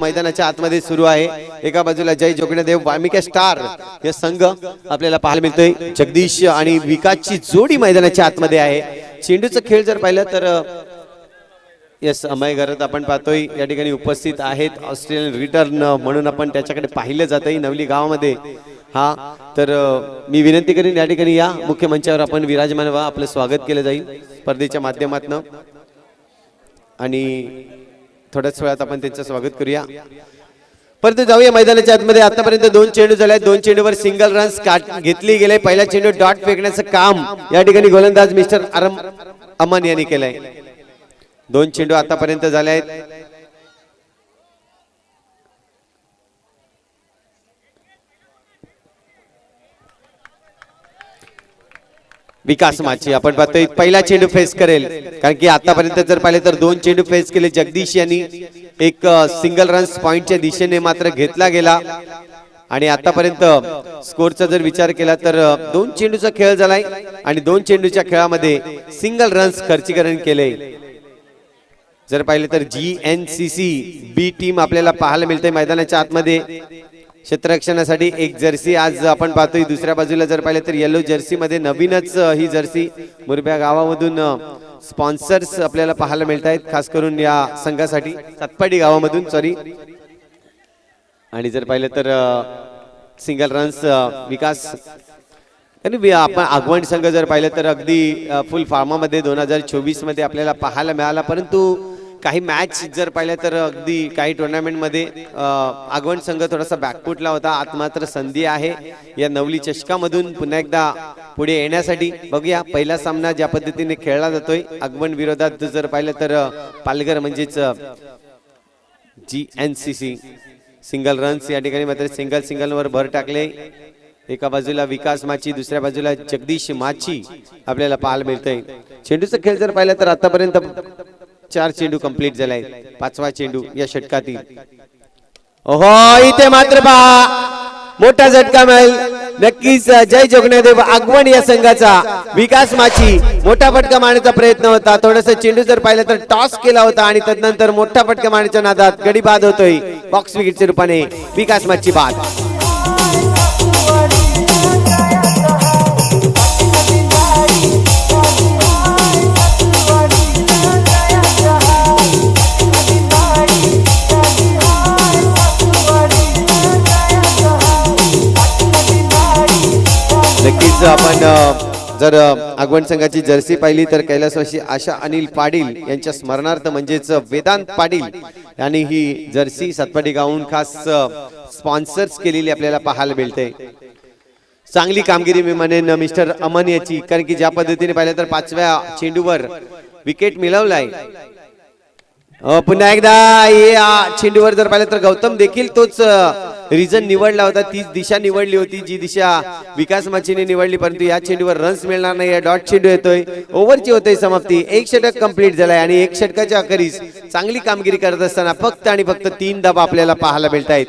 मैदानाच्या आतमध्ये सुरू आहे। एका बाजूला जय जोगणेदेव वाल्मिकी स्टार हे संघ आपल्याला पाहायला मिळतोय। जगदीश आणि विकासची जोडी मैदानाच्या आतमध्ये आहे। चेंडूचा खेळ जर पाहिलं तर यस अमय गरत आपण पाहतोय या ठिकाणी उपस्थित आहेत। ऑस्ट्रेलियन रिटर्न म्हणून आपण त्याच्याकडे पाहिलं जातंय नवली गावामध्ये। हा तर मी विनंती करीन या ठिकाणी या मुख्य मंचावर आपण विराजमान व्हा, आपलं स्वागत केलं जाईल स्पर्धेच्या माध्यमातून आणि थोड्याच वेळात आपण त्यांचं स्वागत करूया। परंतु जाऊया मैदानाच्या आतमध्ये। आतापर्यंत 2 चेंडू झाले, 2 चेंडूवर सिंगल रन्स घेतली गेले। पहिला चेंडू डॉट फेकण्याचं काम या ठिकाणी गोलंदाज मिस्टर अमन यांनी केलंय। 2 चेंडू आतापर्यंत झाले आहेत। विकास माची आपण पाहतोय पहिला चेंडू फेस करेल, कारण की आतापर्यंत जर पाहिले तर 2 चेंडू फेस केले। जगदीश यांनी एक सिंगल रन्स पॉइंटच्या दिशेने मात्र घेतला गेला आणि आतापर्यंत स्कोरचा जर विचार केला तर 2 चेंडूचा खेळ झालाय आणि 2 चेंडूच्या खेळामध्ये सिंगल रन्स खर्चीकरण केले। जर पाहिले तर GNCC बी टीम आपल्याला पाहायला मिळते मैदानाच्या आतमध्ये क्षेत्ररक्षणासाठी एक जर्सी आज आपण पाहतोय। दुसऱ्या बाजूला जर पाहिले तर येलो जर्सी मध्ये नवीनच ही जर्सी मुरब्या गावामधून स्पॉन्सर्स आपल्याला पाहायला मिळत आहेत, खास करून या संघासाठी सातपाडी गावामधून सॉरी। आणि जर पाहिलं तर सिंगल रन्स विकास आणि आपण आगवण संघ जर पाहिलं तर अगदी फुल फॉर्मामध्ये 2024 मध्ये आपल्याला पाहायला मिळाला। परंतु काही मॅच जर पाहिलं तर अगदी काही टुर्नामेंट मध्ये आगवण संघ थोडासा बॅकफुटला होता। आत मात्र संधी आहे या नवली चषकामधून पुन्हा एकदा पुढे येण्यासाठी। बघूया पहिला सामना ज्या पद्धतीने खेळला जातोय आगवण विरोधात जर पाहिलं तर पालघर म्हणजेच GNCC सिंगल रन्स या ठिकाणी मात्र सिंगल वर भर टाकले। एका बाजूला विकास माची, दुसऱ्या बाजूला जगदीश माची आपल्याला पाहायला मिळतंय। चेंडूचा खेळ जर पाहिला तर आतापर्यंत 4 चेंडू कंप्लीट झालाय, 5वा चेंडू या षटकातील। ओहो इथे मात्र पहा मोठा झटका मिळेल नक्कीच जय जोगणेदेव आगवण या संघाचा। विकास माची मोठा फटका मारण्याचा प्रयत्न होता, थोडंसं चेंडू जर पाहिलं तर टॉस केला होता आणि तदनंतर मोठा फटका मारण्याच्या नादात गडी बाद होतोय। बॉक्स विकेटच्या रूपाने विकास माची बाद। नक्कीच आपण जर आगवण संघाची जर्सी पाहिली तर कैलासवासी आशा अनिल पाटील यांच्या स्मरणार्थ म्हणजेच वेदांत पाटील यांनी ही जर्सी सातपाडी गावून खास स्पॉन्सर्स केलेली आपल्याला पाहायला मिळते। चांगली कामगिरी मी म्हणेन मिस्टर अमन याची, कारण की ज्या पद्धतीने पाहिलं तर 5व्या चेंडूवर विकेट मिळवलाय। पुन्हा एकदा या चेंडूवर जर पाहिलं तर गौतम देखील तोच रिजन निवडला होता, तीच दिशा निवडली होती जी दिशा विकास माचीने निवडली। परंतु या चेंडूवर रन्स मिळणार नाही, या डॉट चेंडू येतोय। ओव्हरची होते समाप्ती, 1 षटक कंप्लीट झालाय आणि 1 षटकाच्या अखेरीस चांगली कामगिरी करत असताना फक्त आणि फक्त 3 धावा आपल्याला पाहायला मिळत आहेत।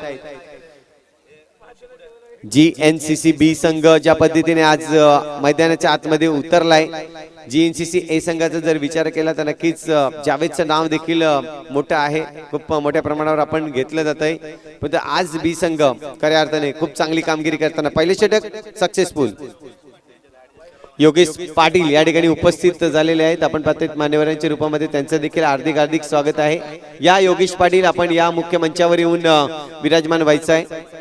GNCC बी संघ ज्या पद्धतीने आज मैदानाच्या आतमध्ये उतरलाय, GNCC ए संघाचा जर विचार केला तर नक्कीच जावेदचं नाव देखील मोठं आहे, खूप मोठ्या प्रमाणावर आपण घेतलं जात आहे। पण आज बी संघ खऱ्या अर्थाने खूप चांगली कामगिरी करताना पहिले षटक सक्सेसफुल। योगेश पाटील या ठिकाणी उपस्थित झालेले आहेत, आपण पाहतोय मान्यवरांच्या रूपामध्ये त्यांचं देखील हार्दिक स्वागत आहे। या योगेश पाटील आपण या मुख्य मंचावर येऊन विराजमान व्हायचं आहे।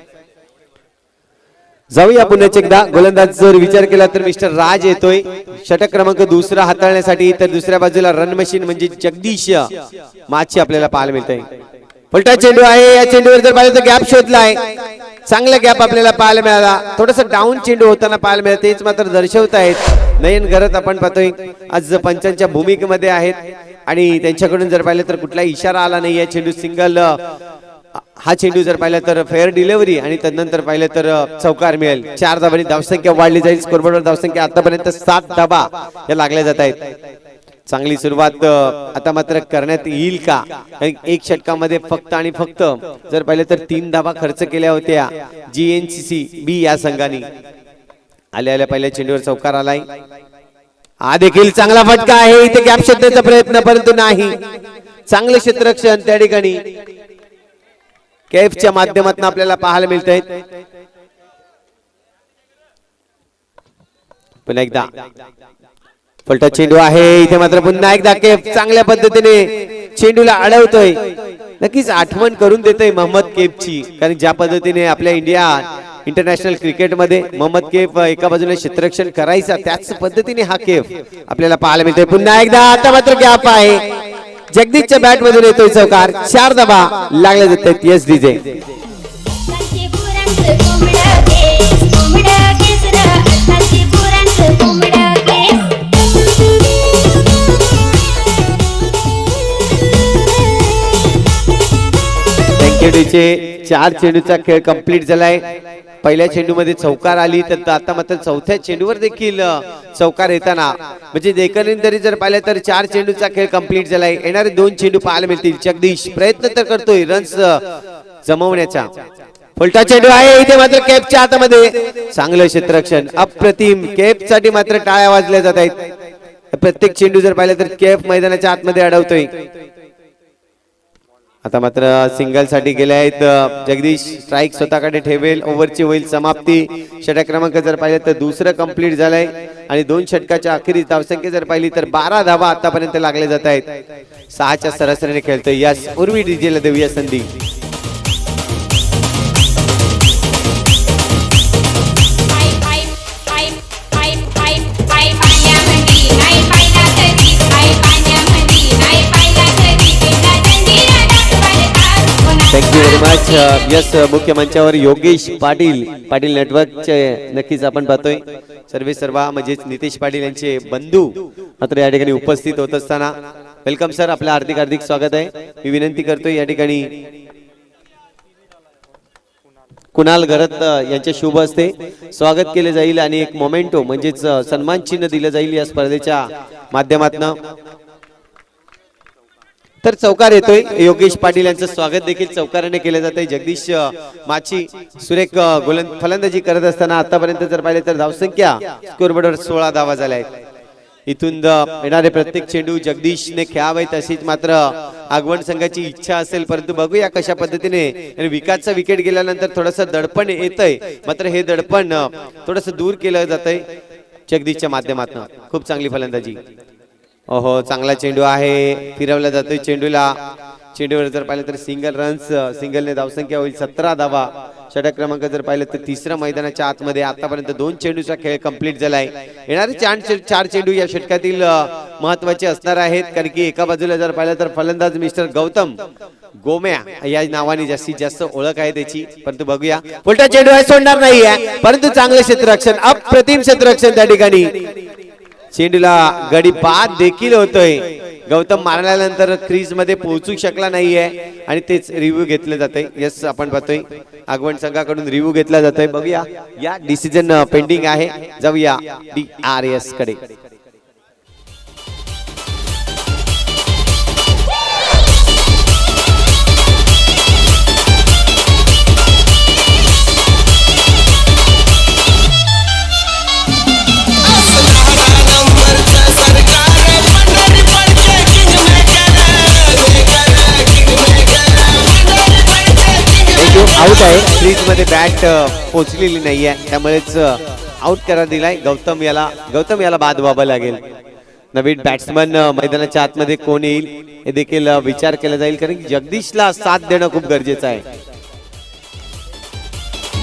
जाऊया पुन्हा एकदा गोलंदाज जर विचार केला तर मिस्टर राज येतोय षटक क्रमांक 2 हाताळण्यासाठी। तर दुसऱ्या बाजूला रन मशीन म्हणजे जगदीश माची आपल्याला पाहायला मिळतंय। पलटा चेंडू आहे, या चेंडूवर जर पाहिलं तर गॅप शोधलाय, चांगला गॅप आपल्याला पाहायला मिळाला। थोडंसं डाऊन चेंडू होताना पाहायला मिळत, तेच मात्र दर्शवत आहेत नयन गरत आपण पाहतोय आज पंचांच्या भूमिकेमध्ये आहेत आणि त्यांच्याकडून जर पाहिलं तर कुठलाही इशारा आला नाही। या चेंडू सिंगल, हा चेंडू जर पाहिला तर फेअर डिलिव्हरी आणि तदनंतर पाहिलं तर चौकार मिळेल। 4 धावांनी धावसंख्या वाढली जाईल। स्कोरबोर्डवर धावसंख्या आतापर्यंत 7 धावा या लागल्या जात आहेत। चांगली सुरुवात आता मात्र करण्यात येईल का? 1 षटकामध्ये फक्त आणि फक्त जर पाहिलं तर 3 धावा खर्च केल्या होत्या GNCC बी या संघाने। आल्या पहिल्या चेंडूवर चौकार आलाय, हा देखील चांगला फटका आहे। इथे गॅप शोधण्याचा प्रयत्न परंतु नाही, चांगले क्षेत्ररक्षण त्या ठिकाणी केफच्या माध्यमातून आपल्याला पाहायला मिळतंय. पुन्हा एकदा पलटा चेंडू आहे इथे मात्र पुन्हा एकदा केफ चांगल्या पद्धतीने चेंडूला अडवतोय. नक्कीच आठवण करून देतोय मोहम्मद केफची, कारण ज्या पद्धतीने आपल्या इंडिया इंटरनॅशनल क्रिकेटमध्ये मोहम्मद केफ एका बाजूने क्षेत्ररक्षण करायचा त्याच पद्धतीने हा केफ आपल्याला पाहायला मिळतोय. पुन्हा एकदा आता मात्र गॅप आहे. जगदीशच्या बॅट मधून येतोय चौकार. 4 धावा लागले जातात. Yes DJ. चेंडूचे 4 चेंडूचा खेळ कंप्लीट झालाय. पहिल्या चेंडूमध्ये चौकार आली तर आता मात्र चौथ्या चेंडूवर देखील चौकार येताना म्हणजे एकंदरी जर पाहिलं तर 4 चेंडूचा खेळ कंप्लीट झालाय. येणारे 2 चेंडू पाहायला मिळतील. जगदीश प्रयत्न तर करतोय रन्स जमवण्याचा. फुलटा चेंडू आहे इथे मात्र केपच्या हातामध्ये. चांगलं क्षेत्ररक्षण अप्रतिम. केप साठी मात्र टाळ्या वाजल्या जात आहेत. प्रत्येक चेंडू जर पाहिलं तर केप मैदानाच्या आतमध्ये अडवतोय. आता मात्र सिंगल साठी गेले आहेत जगदीश. स्ट्राइक स्वतःकडे ठेवेल. ओव्हरची होईल समाप्ती. षटक क्रमांक जर पाहिलं तर दुसरं कंप्लीट झालंय आणि 2 षटकाच्या अखेरीस धावसंख्या जर पाहिली तर 12 धावा आतापर्यंत लागले जात आहेत. 6च्या सरासरीने खेळतोय. यस उर्वी डीजेला देऊया संधी. Thank you very much. यस मुख्य मंचावर योगेश पाटील नेटवर्कचे नक्कीच आपण पाहतोय. सर्वा म्हणजेच नितेश पाटील यांचे बंधू मात्र या ठिकाणी उपस्थित होत असताना वेलकम सर. आपलं हार्दिक स्वागत आहे. मी विनंती करतोय या ठिकाणी कुणाल गरत यांचे शुभ हस्ते स्वागत केले जाईल आणि एक मोमेंटो म्हणजेच सन्मान चिन्ह दिलं जाईल या स्पर्धेच्या माध्यमातून. तर चौकार येतोय. योगेश पाटील यांचं स्वागत देखील चौकाराने केले जाते. जगदीश माची सुरेख फलंदाजी करत असताना आतापर्यंत जर पाहिले तर धावसंख्या स्कोरबोर्डवर 16 धावा झाल्या आहेत. इथून येणारे प्रत्येक चेंडू जगदीशने खेळावे तशीच मात्र आगवण संघाची इच्छा असेल. परंतु बघूया कशा पद्धतीने विकासचा विकेट गेल्यानंतर थोडस दडपण येतंय. मात्र हे दडपण थोडस दूर केलं जातंय जगदीशच्या माध्यमातून. खूप चांगली फलंदाजी. ओहो चांगला चेंडू आहे. फिरवला जातोय चेंडूवर जर पाहिलं तर सिंगल रन्स. सिंगलने धावसंख्या होईल 17 धावा. षटक क्रमांक जर पाहिलं तर तिसऱ्या मैदानाच्या आतमध्ये आतापर्यंत 2 चेंडूचा खेळ कंप्लीट झालाय. येणारे 4 चेंडू या षटकातील महत्वाचे असणार आहेत. कारण की एका बाजूला जर पाहिलं तर फलंदाज मिस्टर गौतम गोम्या या नावाने जास्तीत जास्त ओळख आहे त्याची. परंतु बघूया उलटा चेंडू आहे सोडणार नाहीये. परंतु चांगले क्षेत्ररक्षण अप्रतिम क्षेत्ररक्षण त्या ठिकाणी. चेंडूला गडी बाद देखील होतोय. गौतम मारल्यानंतर क्रीज मध्ये पोहोचू शकला नाहीये आणि तेच रिव्ह्यू घेतले जाते. यस आपण पाहतोय आगवण संघाकडून रिव्ह्यू घेतला जातोय. बघूया या डिसिजन पेंडिंग आहे. जाऊया DRS कडे. आउट आहे. क्रीज मध्ये बॅट पोहोचलेली नाहीये त्यामुळेच आउट करा दिलाय. गौतम याला बाद व्हावं लागेल. नवीन बॅट्समन मैदानाच्या आतमध्ये कोण येईल हे देखील विचार केला जाईल. कारण जगदीशला साथ देणं खूप गरजेचं आहे.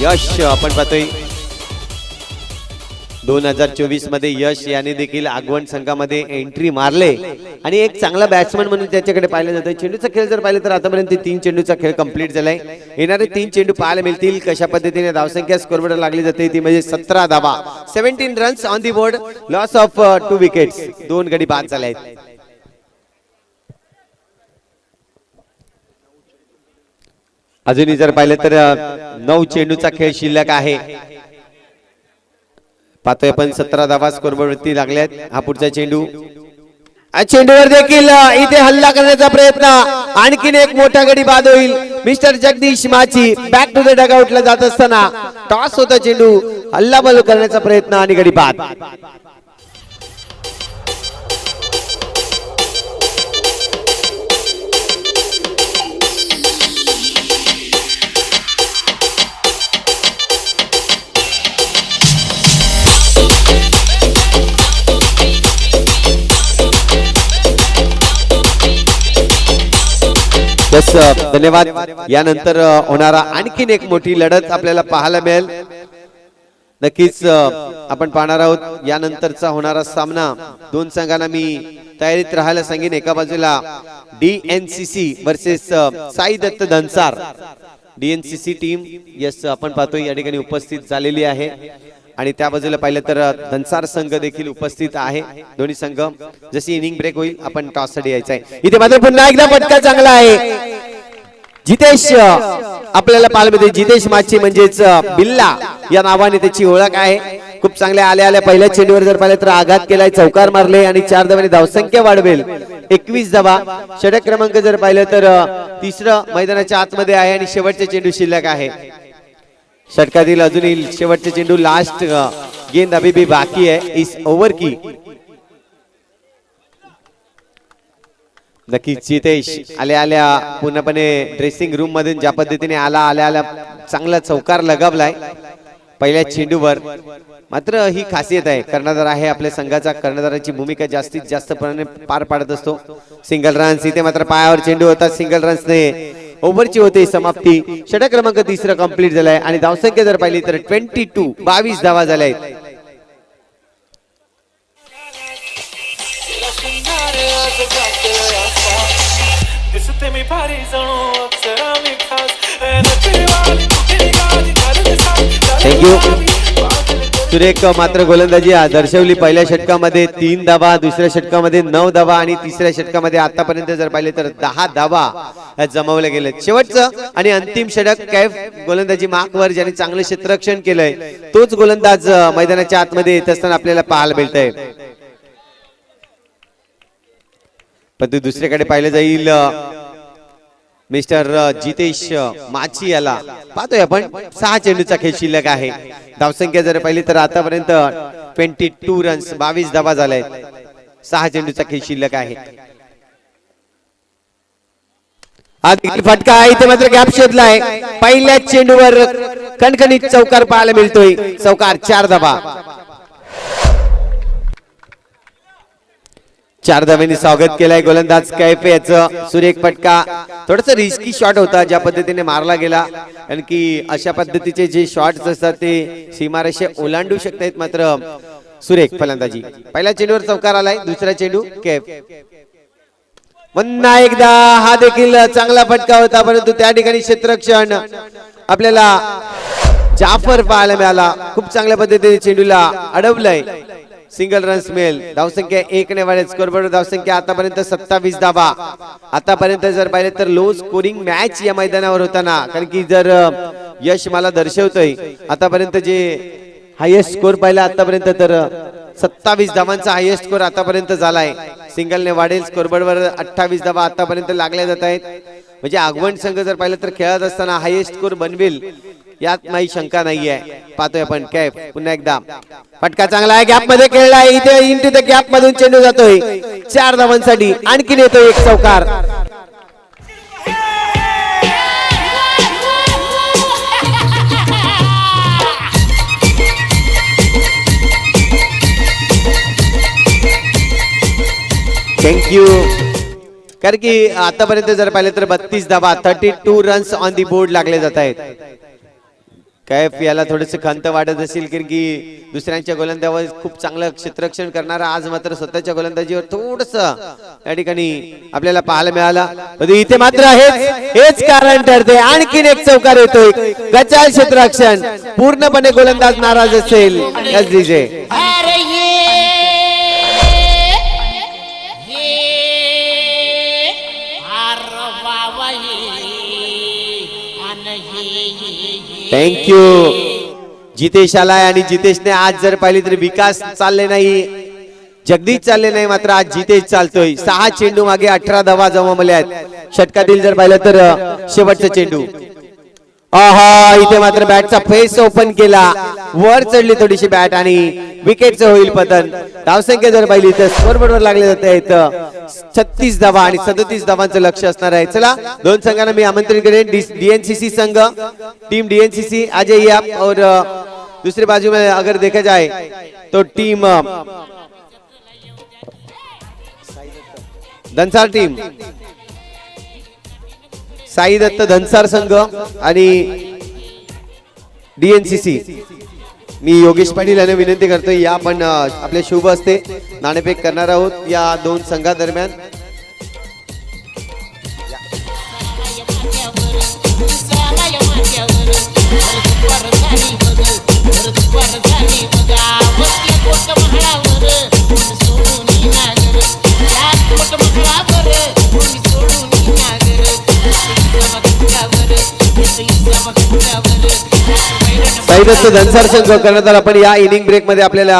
यश आपण पाहतोय 2024 मध्ये यश याने देखील आगवण संघामध्ये एंट्री मारले आणि एक चांगला बॅट्समन म्हणून त्याच्याकडे पाहिलं जातं. चेंडूचा खेळ जर पाहिलं तर आतापर्यंत 3 चेंडूचा खेळ कंप्लीट झालाय. येणारे 3 चेंडू पाहायला मिळतील. कशा पद्धतीने धावसंख्या स्कोरबोर्डवर लागली जाते ती म्हणजे 17 धावा. 17 runs on the board. Loss of 2 wickets. 2 गडी बाद झाले आहेत. अजूनही जर पाहिलं तर 9 चेंडूचा खेळ शिल्लक आहे. पाहतोय आपण 17 धावा स्कोरबोर्डवरती लागल्यात. हा पुढचा चेंडू. चेंडूवर देखील इथे हल्ला करण्याचा प्रयत्न. आणखीन एक मोठा गडी बाद होईल. मिस्टर जगदीश माची बॅक टू द डगआउटला जात असताना टॉस होता चेंडू. हल्ला बल करण्याचा प्रयत्न आणि गडी बाद. यस धन्यवाद. यानंतर होणारा आणखीन एक मोठी लढत आपल्याला पाहायला मिळेल. नक्कीच आपण पाहणार आहोत यानंतरचा होणारा सामना. दोन संघांना मी तयारीत राहायला सांगेन. एका बाजूला DNCC versus Sai Datt Dhansar. DNCC team yes आपण पाहतोय या ठिकाणी उपस्थित झालेली आहे आणि त्या बाजूला पाहिलं तर धनसार संघ देखील उपस्थित आहे. दोन्ही संघ जशी इनिंग ब्रेक होईल आपण टॉस साठी यायचं आहे. इथे मात्र पुन्हा एकदा फटका चांगला आहे. जितेश आपल्याला पाहायला मिळते. जितेश माची म्हणजेच बिल्ला या नावाने त्याची ओळख आहे. खूप चांगल्या आल्या पहिल्या चेंडूवर जर पाहिलं तर आघात केलाय, चौकार मारले आणि 4 धावांनी धावसंख्या वाढवेल 21 धावा. षटक क्रमांक जर पाहिलं तर तिसरं मैदानाच्या आतमध्ये आहे आणि शेवटचे चेंडू शिल्लक आहे. षटकातील अजूनही शेवटचे चेंडू लास्ट गेंद अभी भी बाकी है इस ओव्हर की. नक्कीच जितेश आल्या पूर्णपणे ड्रेसिंग रूम मधून ज्या पद्धतीने आल्या चांगला चौकार लगावलाय पहिल्या चेंडूवर. मात्र ही खासियत आहे, कर्णधार आहे आपल्या संघाचा. कर्णधाराची भूमिका जास्तीत जास्त प्रमाणे पार पाडत असतो. Single runs. इथे मात्र पायावर चेंडू होता. सिंगल रन्सने ओव्हरची होते समाप्ती. षटक क्रमांक तिसरा कंप्लीट झालाय आणि धावसंख्या जर पाहिली तर 22 धावा झाल्या आहेत. थँक्यू. सुरेख मात्र गोलंदाजी दर्शवली. पहिल्या षटकामध्ये 3 धावा, दुसऱ्या षटकामध्ये 9 धावा आणि तिसऱ्या षटकामध्ये आतापर्यंत जर पाहिले तर 10 धावा जमवल्या गेले. शेवटचं आणि अंतिम षटक कैफ गोलंदाजी मार्कवर ज्याने चांगलं क्षेत्ररक्षण केलंय तोच गोलंदाज मैदानाच्या आतमध्ये येत असताना आपल्याला पाहायला मिळतंय. पण दुसरीकडे पाहिलं जाईल मिस्टर जितेश माची याला पाहतोय आपण. 6 चेंडूचा खेळ शिल्लक आहे. धावसंख्या जर पाहिली तर आतापर्यंत 22 रन्स 22 धावा झाल्या आहेत. 6 चेंडूचा खेळ शिल्लक आहे. फटका आहे. इथे मात्र गॅप शोधलाय. पहिल्या चेंडूवर कणकणीत चौकार पाहायला मिळतोय. चौकार 4 धावा. 4 धावांनी स्वागत केलंय गोलंदाज कैफ याचं. सुरेख फटका. थोडस रिस्की शॉट होता ज्या पद्धतीने मारला गेला, कारण की अशा पद्धतीचे जे शॉट्स असतात ते सीमारेषे ओलांडू शकतात. मात्र सुरेख फलंदाजी. पहिल्या चेंडूवर चौकार आलाय. दुसरा चेंडू कैफ. पुन्हा एकदा हा देखील चांगला फटका होता, परंतु त्या ठिकाणी क्षेत्ररक्षण आपल्याला जाफर पाहायला मिळाला. खूप चांगल्या पद्धतीने चेंडूला अडवलंय. सिंगल रन्स मिळेल. धावसंख्या 1 ने वाढेल. स्कोरबोर्ड धावसंख्या आतापर्यंत 27 धावा. आतापर्यंत जर पाहिले तर लो स्कोरिंग मॅच या मैदानावर होताना, कारण की जर यश मला दर्शवतोय आतापर्यंत जे हायेस्ट स्कोर पाहिला आतापर्यंत तर 27 धावांचा हायेस्ट स्कोर आतापर्यंत झालाय. सिंगलने वाढेल. स्कोरबोर्डवर 28 धावा आतापर्यंत लागल्या जात आहेत. म्हणजे आगवण संघ जर पाहिलं तर खेळत असताना हायेस्ट स्कोर बनवेल यात काही शंका नाहीये. पाहतोय आपण कैफ. पुन्हा एकदा फटका चांगला आहे. गॅप मध्ये खेळलाय. इथे इंटू द गॅप मधून चेंडू जातोय 4 धावांसाठी. आणखीन येतोय एक चौकार. थँक्यू. कारण की आतापर्यंत जर पाहिलं तर 32 धावा 32 रन्स ऑन दी बोर्ड लागले जात आहेत. कैफ याला थोडस खंत वाटत असेल, कारण की दुसऱ्यांच्या गोलंदाजीवर खूप चांगलं क्षेत्ररक्षण करणारा आज मात्र स्वतःच्या गोलंदाजीवर थोडस या ठिकाणी आपल्याला पाहायला मिळाला. इथे मात्र हेच कारण ठरते. आणखीन एक चौकार येतोय. गचाल क्षेत्ररक्षण. पूर्णपणे गोलंदाज नाराज असेल. थँक्यू. जितेश आलाय आणि जितेशने आज जर पाहिली तर विकास चालले नाही, जगदीश चालले नाही, मात्र आज जितेश चालतोय. 6 चेंडू मागे 18 धावा जमवल्या आहेत. षटकातील जर पाहिलं तर शेवटचा चेंडू. इथे मात्र बॅटचा फेस ओपन केला. वर चढली थोडीशी बॅट आणि विकेटचं होईल पतन. धावसंख्या जर पाहिली तर स्कोरबोर्डवर लागले जाते 36 धावा आणि 37 धावांचं लक्ष असणार आहे. चला दोन संघांना मी आमंत्रित करेन. DNCC संघ, टीम DNCC आ जाइए आप. और दूसरी बाजू में अगर देखा जाए तो टीम धनसार टीम. साई दत्त धनसार संघ आणि डीएनसीसी. मी योगेश पाटील यांना विनंती करतो या आपण आपल्या शुभ हस्ते नाणेफेक करणार आहोत या दोन संघादरम्यान. साई दत्त धनसार संघ करण्यात आला, पण या इनिंग ब्रेक मध्ये आपल्याला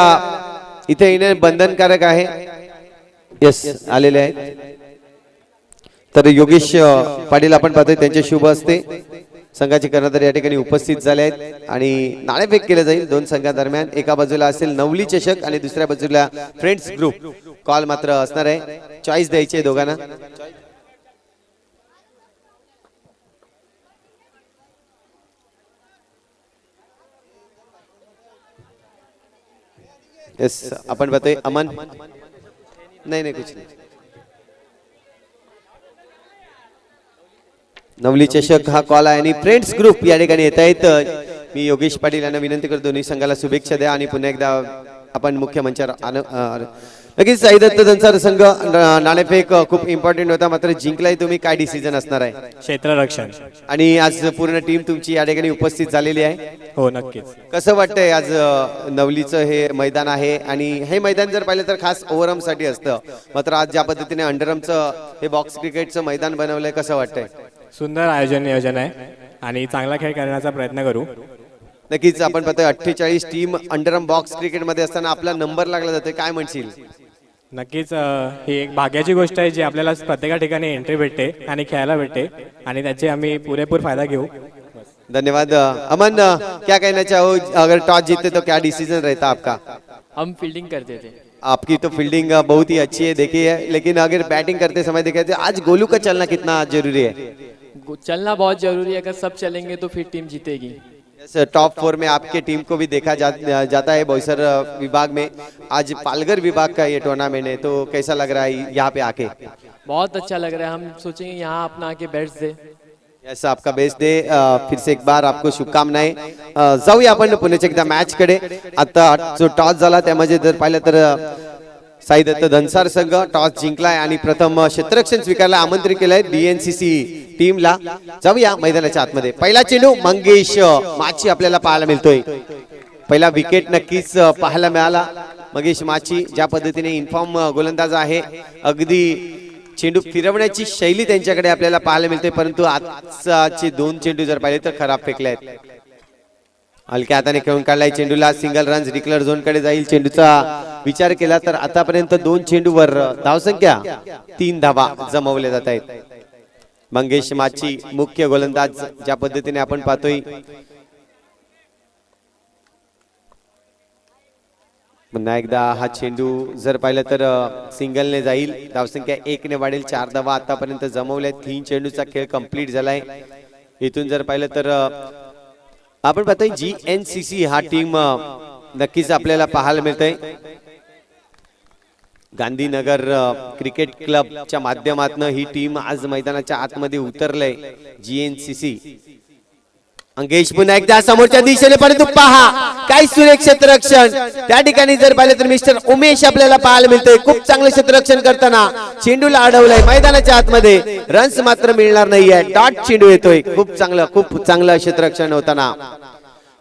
इथे येणे बंधनकारक आहे. यस आलेले आहेत. तर योगेश पाटील आपण पाहतोय त्यांच्या शुभ हस्ते संघाचे कर्णधार या ठिकाणी उपस्थित झाले आहेत आणि नाणेफेक केले जाईल दोन संघादरम्यान. एका बाजूला असेल नवली चषक आणि दुसऱ्या बाजूला फ्रेंड्स ग्रुप. कॉल मात्र असणार आहे, चॉईस द्यायची दोघांना. यस आपण पाहतोय अमन नाही कुछ नाही. नवली चषक हा कॉल आहे आणि फ्रेंड्स ग्रुप या ठिकाणी येत आहेत. मी योगेश पाटील यांना विनंती करतो दोन्ही संघाला शुभेच्छा द्या आणि पुन्हा एकदा आपण मुख्य मंचावर नक्कीच. साई दत्त धनसार संघ नाणेफेक खूप इम्पॉर्टंट होता, मात्र जिंकलाय तुम्ही. काय डिसिजन असणार आहे? क्षेत्ररक्षण. आणि आज पूर्ण टीम तुमची या ठिकाणी उपस्थित झालेली आहे. हो नक्कीच. कसं वाटतंय आज नवलीचं हे मैदान आहे आणि हे मैदान जर पाहिलं तर खास ओव्हरआर्म साठी असतं, मात्र आज ज्या पद्धतीने अंडरआर्मचं हे बॉक्स क्रिकेटचं मैदान बनवलंय कसं वाटतंय? सुंदर आयोजन नियोजन आहे आणि चांगला खेळ करण्याचा प्रयत्न करू. नक्कीच आपण पाहतोय 48 टीम अंडरआर्म बॉक्स क्रिकेट मध्ये असताना आपला नंबर लागला जातोय. काय म्हणशील? नक्कीच ही एक भाग्याची गोष्ट आहे जी आपल्याला प्रत्येका ठिकाणी एंट्री भेटते आणि खेळायला भेटते आणि त्याचे आम्ही पुरेपूर फायदा घेऊ. धन्यवाद. अमन क्या कहना चाहो, अगर टॉस जीतते तो क्या डिसीजन रहता आपका? हम फील्डिंग करते थे. आपकी तो फील्डिंग बहुत ही अच्छी है देखी है, लेकिन अगर बैटिंग करते समय देखे तो आज गोलू का चलना कितना जरूरी है? चलना बहुत जरूरी है, अगर सब चलेंगे तो फिर टीम जीतेगी. टॉप 4 में आपके टीम को भी देखा जाता है बॉयसर विभाग में. आज पालघर विभाग का ये टूर्नामेंट है, तो कैसा लग रहा है यहाँ पे आके? बहुत अच्छा लग रहा है. हम सोचेंगे यहाँ अपना आके बैट्स दे. ऐसा आपका बेस्ट डे. फिर से एक बार आपको शुभकामनाएं. जाऊया आपण पुण्याच्या एकदा मॅच कडे. आता जो टॉस झाला त्यामध्ये जर पाहिलं तर साई दत्त धनसार संघ टॉस जिंकलाय आणि प्रथम क्षेत्ररक्षण स्वीकारला आमंत्रित केलंय डीएनसीसी टीमला. जाऊया मैदानाच्या आतमध्ये. पहिला चेंडू मंगेश माची आपल्याला पाहायला मिळतोय. पहिला विकेट नक्कीच पाहायला मिळाला. मंगेश माची ज्या पद्धतीने इन्फॉर्म गोलंदाज आहे, अगदी चेंडू फिरवण्याची शैली त्यांच्याकडे आपल्याला पाहायला मिळते, परंतु आजचे दोन चेंडू जर पाहिले तर खराब फेकले आहेत. हलक्या हाताने खेळून काढलाय चेंडूला. सिंगल रन्स डिक्लेअर झोन कडे जाईल. चेंडूचा विचार केला तर आतापर्यंत 2 चेंडूवर धावसंख्या 3 धावा जमवल्या जात आहेत. मंगेश माची मुख्य गोलंदाज ज्या पद्धतीने आपण पाहतोय. पुन्हा एकदा हा चेंडू जर पाहिलं तर सिंगलने जाईल. धावसंख्या 1 ने वाढेल. 4 धावा आतापर्यंत जमवल्या. 3 चेंडूचा खेळ कंप्लीट झालाय. इथून जर पाहिलं तर आपण पाहतोय जीएनसीसी हा टीम नक्कीच आपल्याला पाहायला मिळतंय. गांधीनगर क्रिकेट क्लबच्या माध्यमातून ही टीम आज मैदानाच्या आतमध्ये उतरलंय. जीएनसीसी अंगेश पुन्हा एकदा समोरच्या दिशेने, परंतु पहा काय सुरेख क्षेत्ररक्षण त्या ठिकाणी जर पाहिलं तर मिस्टर उमेश आपल्याला पाहायला मिळतोय. खूप चांगलं क्षेत्ररक्षण करताना चेंडूला अडवलंय मैदानाच्या आतमध्ये. रन्स मात्र मिळणार नाहीये. डॉट चेंडू येतोय. खूप चांगलं क्षेत्ररक्षण होताना.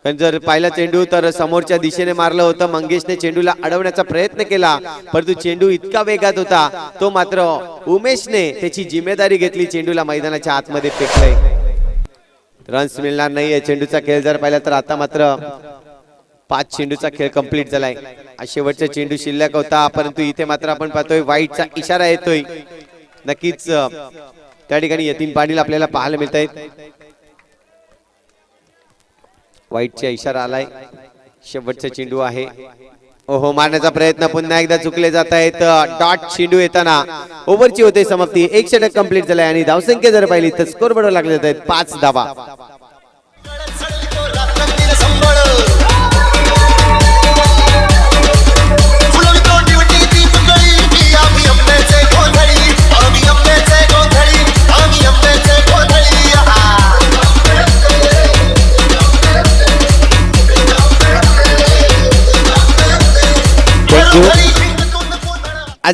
पण जर पाहिला चेंडू तर समोरच्या दिशेने मारलं होतं. मंगेशने चेंडूला अडवण्याचा प्रयत्न केला, परंतु चेंडू इतका वेगात होता तो मात्र उमेशने त्याची जिम्मेदारी घेतली. चेंडूला मैदानाच्या आतमध्ये फेकलंय. रन्स मिळणार नाहीये. चेंडूचा खेळ जर पाहिला तर आता मात्र 5 चेंडूचा खेळ कंप्लीट झालाय. शेवटचा चेंडू शिल्लक होता, परंतु इथे मात्र आपण पाहतोय वाईटचा इशारा येतोय. नक्कीच त्या ठिकाणी यतीन पाटील आपल्याला पाहायला मिळत आहेत. वाईटचा इशारा आलाय. शेवटचा चेंडू आहे. ओहो, मारण्याचा प्रयत्न पुन्हा एकदा चुकले जात आहेत. डॉट चेंडू येताना ओव्हरची होते समाप्ती. 1 षटक कंप्लीट झालाय आणि धावसंख्या जर पाहिली तर स्कोर बोर्डवर लागले जात आहेत 5 धावा. आम्ही आंब्याचे गोंधळी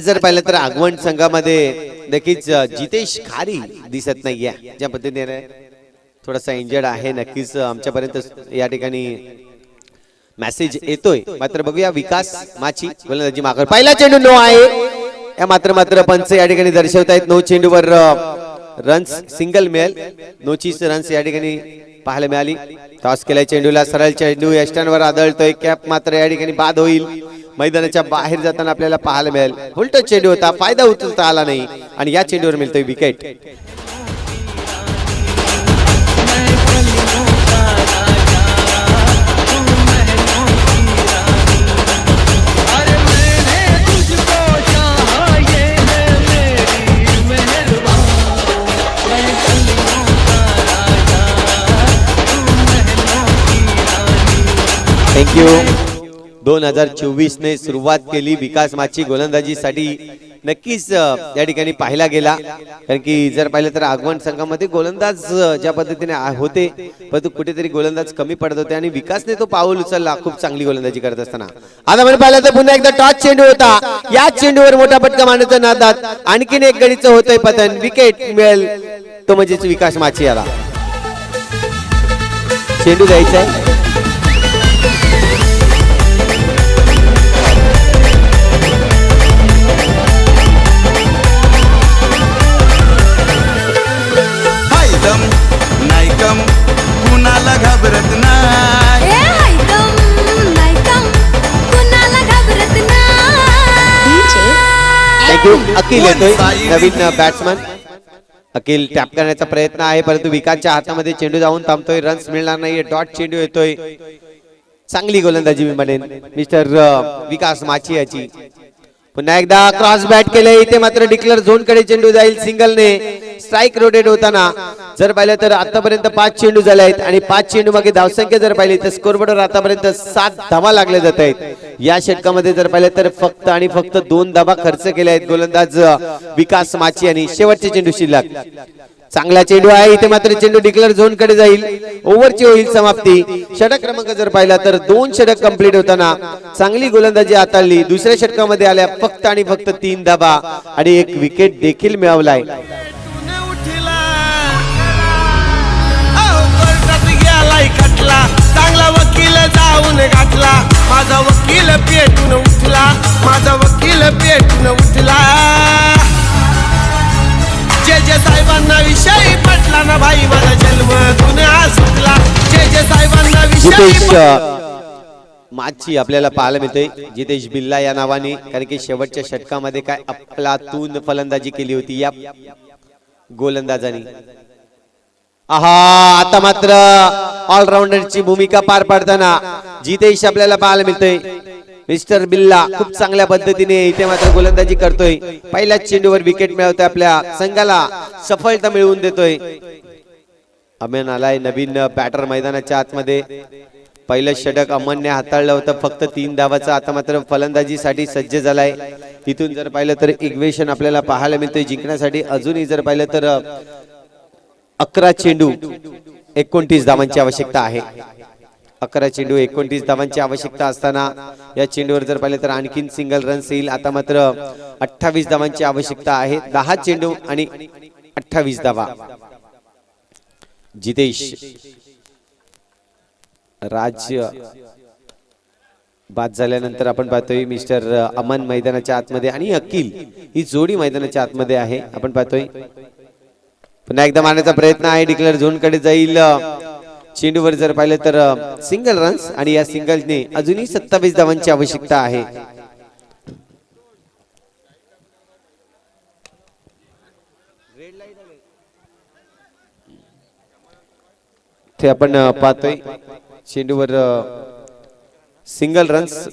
आज जर पाहिलं तर आगवण संघामध्ये नक्कीच जितेश खारी दिसत नाहीये. ज्या पद्धतीने थोडासा इंजर्ड आहे, नक्कीच आमच्यापर्यंत या ठिकाणी मेसेज येतोय. मात्र बघूया विकास माची गोलंदाजी मागं पहिला चेंडू नो आहे. या मात्र पंच या ठिकाणी दर्शवतायत नो चेंडूवर रन्स सिंगल मिळेल. नोचीच रन्स या ठिकाणी पाहायला मिळाली. टॉस केलाय चेंडूला, सरळ चेंडू यष्टांवर आदळतोय. कॅप मात्र या ठिकाणी बाद होईल. मैदानाच्या बाहेर जाताना आपल्याला पाहायला मिळेल. उलट चेंडू होता, फायदा उचलता आला नाही आणि या चेंडूवर मिळतोय विकेट. थँक्यू. 2024 ने सुरुवात केली विकास माची गोलंदाजीसाठी. नक्कीच या ठिकाणी पाहिला गेला, कारण की जर पाहिलं तर आगवण संघामध्ये गोलंदाज ज्या पद्धतीने होते, परंतु कुठेतरी गोलंदाज कमी पडत होते आणि विकासने तो पाऊल उचलला खूप चांगली गोलंदाजी करत असताना. आता आपण पाहिलं तर पुन्हा एकदा टॉस चेंडू होता. या चेंडूवर मोठा फटका मारण्याच्या नादात आणखीन एक गडीचं होतंय पतन. विकेट मिळेल तो म्हणजेच विकास माची याला. चेंडू द्यायचा आहे. कुणाला घाबरत नाही. थँक्यू. अखिल येतोय नवीन बॅट्समन. अखिल टॅप करण्याचा प्रयत्न आहे, परंतु विकासच्या हातामध्ये चेंडू जाऊन थांबतोय. रन्स मिळणार नाहीये. डॉट चेंडू येतोय. चांगली गोलंदाजी मी म्हणेन मिस्टर विकास माची याची. पुन्हा एकदा क्रॉस बॅट केले. इथे मात्र डिक्लेअर झोन कडे चेंडू जाईल सिंगलने. स्ट्राइक रोटेट होताना जर पाहिलं तर आतापर्यंत 5 चेंडू झाले आहेत आणि 5 चेंडू मागे धावसंख्या जर पाहिली तर स्कोरबोर्डवर आतापर्यंत 7 धावा लागले जात आहेत. या षटकामध्ये जर पाहिलं तर फक्त आणि फक्त 2 धावा खर्च केल्या आहेत गोलंदाज विकास माची यांनी. शेवटचे चेंडू शिल्लक. चांगला चेंडू आहे. इथे मात्र चेंडू डिक्लेअर झोन कडे जाईल. ओव्हरची होईल समाप्ती. षटक क्रमांक जर पाहिला तर 2 षटक कंप्लीट होताना चांगली गोलंदाजी हाताळली. दुसऱ्या षटकामध्ये आल्या फक्त आणि फक्त 3 धावा आणि 1 विकेट देखील मिळवलाय. चांगला वकील जाऊन घातला. माझा वकील पेटून उठला. माझा वकील पेटून उठला. जे साहेबांना विषयी पटला ना भाई, माझा जन्म गुन्हा सुटला. जे साहेबांना जितेश माची आपल्याला पाहायला मिळते. जितेश बिल्ला या नावाने, कारण की शेवटच्या षटकामध्ये काय अफलातून फलंदाजी केली होती या गोलंदाजाने. आता मात्र ऑलराऊंडरची भूमिका पार पाडताना जितेश आपल्याला पाहायला मिळतोय. मिस्टर बिल्ला खूप चांगल्या पद्धतीने इथे मात्र गोलंदाजी करतोय. पहिल्याच चेंडूवर विकेट मिळवतोय. आपल्या संघाला सफलता मिळवून देतोय. अमन आलाय नवीन बॅटर मैदानाच्या आतमध्ये. पहिलं षटक अमनने हाताळलं होतं फक्त 3 धावाचं. आता मात्र फलंदाजीसाठी सज्ज झालाय. इथून जर पाहिलं तर इक्वेशन आपल्याला पाहायला मिळतोय जिंकण्यासाठी. अजूनही जर पाहिलं तर 11 चेंडू 29 धावांची आवश्यकता आहे. 11 चेंडू 29 धावांची आवश्यकता असताना या चेंडूवर जर पाहिलं तर आणखीन सिंगल रन्स येईल. आता मात्र 28 धावांची आवश्यकता आहे. 10 चेंडू आणि 28 धावा. जितेश राज्य बाद झाल्यानंतर आपण पाहतोय मिस्टर अमन मैदानाच्या आतमध्ये आणि अखिल ही जोडी मैदानाच्या आतमध्ये आहे. आपण पाहतोय पुन्हा एकदा मारण्याचा प्रयत्न आहे. डिक्लेअर झोन कडे जाईल. चेंडूवर जर पाहिलं तर सिंगल रन्स आणि या सिंगलने अजूनही 27 धावांची आवश्यकता आहे. ते आपण पाहतोय चेंडूवर सिंगल रन्स.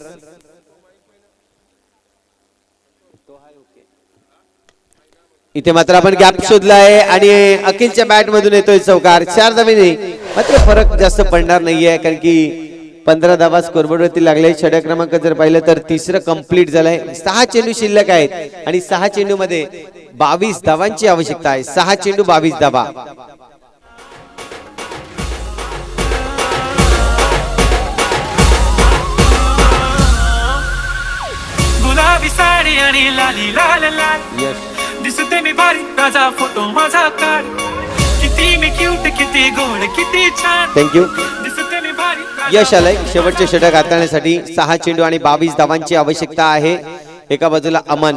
इथे मात्र आपण गॅप शोधलाय आणि अखिलच्या बॅट मधून येतोय चौकार. 4 धावेने मात्र फरक जास्त पडणार नाहीये, कारण की 15 धावा स्कोरबोर्ड वरती लागले. षटक क्रमांक जर पाहिलं तर 3रं कंप्लीट झालंय. 6 चेंडू शिल्लक आहेत आणि 6 चेंडू मध्ये 22 धावांची आवश्यकता आहे. 6 चेंडू 22 धावा. गुलाबी साडी आणि लाली लाल लाल यश दिसते मी भारी राजा फोटो माझा काढ किती मी क्यूट किती गोड किती छान थँक्यू. दिसते मी भारी राजा यश आलंय शेवटचे षटक हाताळण्यासाठी 6 चेंडू आणि 22 धावांची आवश्यकता आहे. एका बाजूला अमन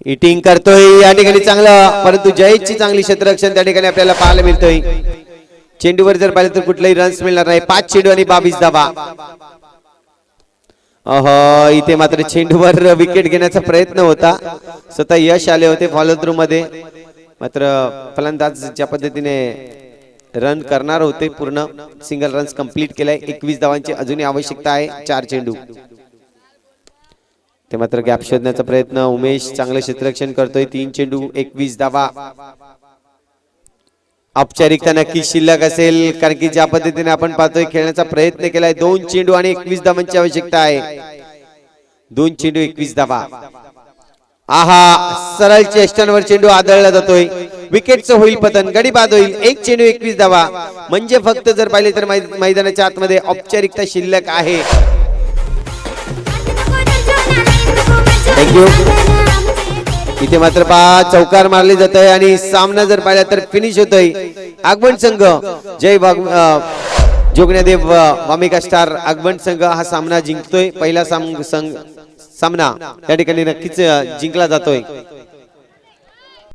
हिटिंग करतोय या ठिकाणी चांगलं, परंतु जयेशची चांगली क्षेत्ररक्षण त्या ठिकाणी आपल्याला पाहायला मिळतोय. चेंडूवर जर पाहिलं तर कुठलाही रन्स मिळणार नाही. 5 चेंडू आणि 22 धावा. इथे मात्र चेंडूवर विकेट घेण्याचा प्रयत्न होता. स्वतः यश आले होते फॉलो थ्रू मध्ये, मात्र फलंदाज ज्या पद्धतीने रन करणार होते पूर्ण सिंगल रन्स कंप्लीट केलाय. 21 धावांची अजूनही आवश्यकता आहे. 4 चेंडू. ते मात्र गॅप शोधण्याचा प्रयत्न. उमेश चांगलं क्षेत्ररक्षण करतोय. 3 चेंडू 21 धावा. औपचारिकता नक्की शिल्लक असेल, कारण की ज्या पद्धतीने आपण पाहतोय खेळण्याचा प्रयत्न केलाय. 2 चेंडू आणि 21 धावांची आवश्यकता आहे. 2 चेंडू 21 धावा. आहा, सरळ चेष्टांवर चेंडू आदळला जातोय. विकेटचं होईल पतन, गडी बाद होईल. 1 चेंडू 21 धावा. म्हणजे फक्त जर पाहिले तर मैदानाच्या आतमध्ये औपचारिकता शिल्लक आहे. थँक्यू. इथे मात्र चौकार मारले जात आहे आणि सामना जर पाहिला तर फिनिश होतोय. आगमन संघ जय जोगण्यादेव वामिका स्टार आगमन संघ हा सामना जिंकतोय. पहिला सामना त्या ठिकाणी नक्कीच जिंकला जातोय.